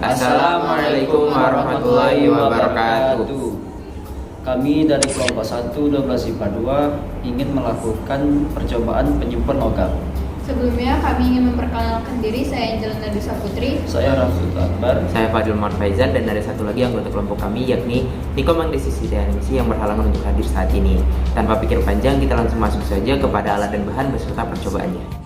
Assalamualaikum warahmatullahi wabarakatuh. Kami dari kelompok 1 12 IPA 2 ingin melakukan percobaan penyimpan logam. Sebelumnya kami ingin memperkenalkan diri, saya Angelina Dusa Putri. Saya Raffi Akbar. Saya Fadil Muhammad Faizan, dan ada satu lagi anggota kelompok kami yakni Niko Mangdesi Sidayansi yang berhalangan untuk hadir saat ini. Tanpa pikir panjang, kita langsung masuk saja kepada alat dan bahan beserta percobaannya.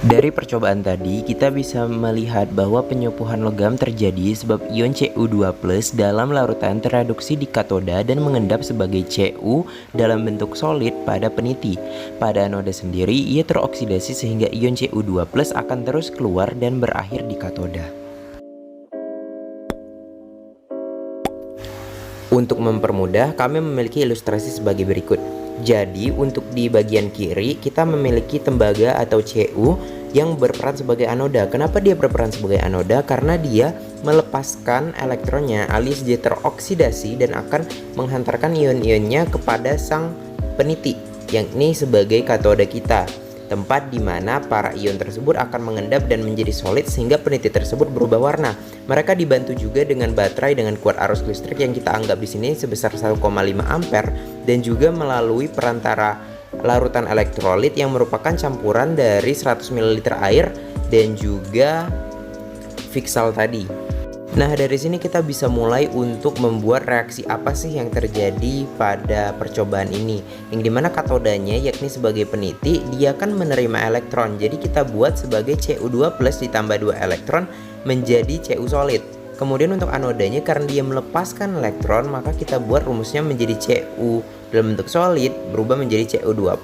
Dari percobaan tadi, kita bisa melihat bahwa penyempuhan logam terjadi sebab ion Cu2+ dalam larutan tereduksi di katoda dan mengendap sebagai Cu dalam bentuk solid pada peniti. Pada anoda sendiri, ia teroksidasi sehingga ion Cu2+ akan terus keluar dan berakhir di katoda. Untuk mempermudah, kami memiliki ilustrasi sebagai berikut. Jadi, untuk di bagian kiri, kita memiliki tembaga atau Cu yang berperan sebagai anoda. Kenapa dia berperan sebagai anoda? Karena dia melepaskan elektronnya alias dia teroksidasi dan akan menghantarkan ion-ionnya kepada sang peniti, yang ini sebagai katoda kita, tempat di mana para ion tersebut akan mengendap dan menjadi solid sehingga peniti tersebut berubah warna. Mereka dibantu juga dengan baterai dengan kuat arus listrik yang kita anggap di sini sebesar 1,5 ampere dan juga melalui perantara larutan elektrolit yang merupakan campuran dari 100 ml air dan juga Fiksal tadi. Nah, dari sini kita bisa mulai untuk membuat reaksi apa sih yang terjadi pada percobaan ini, yang dimana katodanya yakni sebagai peniti dia akan menerima elektron. Jadi kita buat sebagai Cu2+ ditambah 2 elektron menjadi Cu solid. Kemudian untuk anodanya, karena dia melepaskan elektron, maka kita buat rumusnya menjadi Cu dalam bentuk solid berubah menjadi Cu2+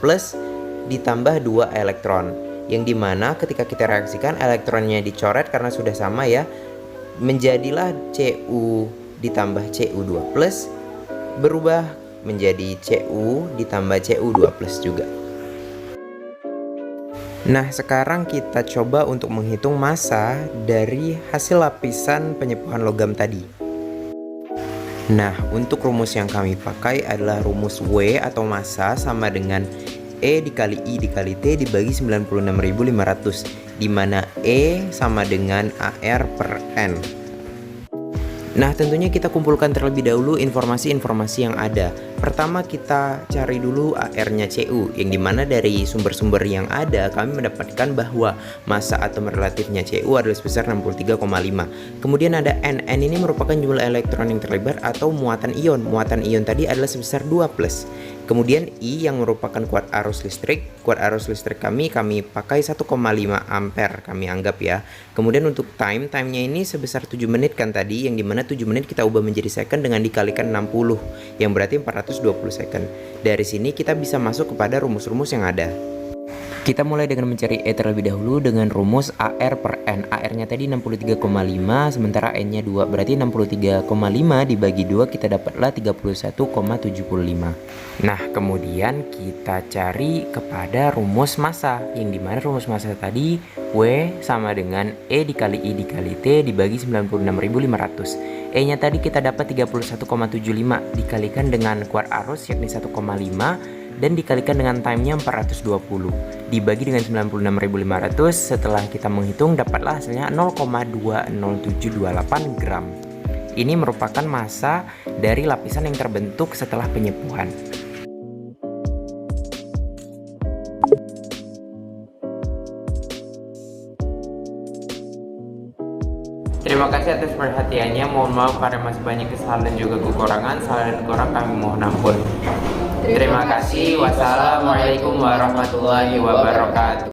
ditambah 2 elektron, yang dimana ketika kita reaksikan elektronnya dicoret karena sudah sama ya, menjadilah Cu ditambah Cu2+ berubah menjadi Cu ditambah Cu2+ juga. Nah, sekarang kita coba untuk menghitung massa dari hasil lapisan penyempuhan logam tadi. Nah, untuk rumus yang kami pakai adalah rumus W atau massa sama dengan E dikali I dikali T dibagi 96.500, di mana E sama dengan AR per N. Nah, tentunya kita kumpulkan terlebih dahulu informasi-informasi yang ada. Pertama kita cari dulu AR-nya CU, yang dimana dari sumber-sumber yang ada kami mendapatkan bahwa massa atom relatifnya CU adalah sebesar 63,5. Kemudian ada N ini merupakan jumlah elektron yang terlibat atau muatan ion. Muatan ion tadi adalah sebesar 2+. Kemudian I yang merupakan kuat arus listrik. Kuat arus listrik kami pakai 1,5 ampere kami anggap ya. Kemudian untuk timenya ini sebesar 7 menit kan tadi, yang dimana 7 menit kita ubah menjadi second dengan dikalikan 60, yang berarti 420 second. Dari sini kita bisa masuk kepada rumus-rumus yang ada. Kita mulai dengan mencari E terlebih dahulu dengan rumus AR per N. AR-nya tadi 63,5, sementara N-nya 2. Berarti 63,5 dibagi 2 kita dapatlah 31,75. Nah, kemudian kita cari kepada rumus massa, yang dimana rumus massa tadi W sama dengan E dikali I dikali T dibagi 96.500. E-nya tadi kita dapat 31,75 dikalikan dengan kuat arus yakni 1,5 dan dikalikan dengan time-nya 420 dibagi dengan 96.500. Setelah kita menghitung dapatlah hasilnya 0,20728 gram. Ini merupakan massa dari lapisan yang terbentuk setelah penyepuhan. Terima kasih atas perhatiannya. Mohon maaf karena masih banyak kesalahan dan juga kekurangan. Salah dan kurang kami mohon ampun. Terima kasih. Wassalamualaikum warahmatullahi wabarakatuh.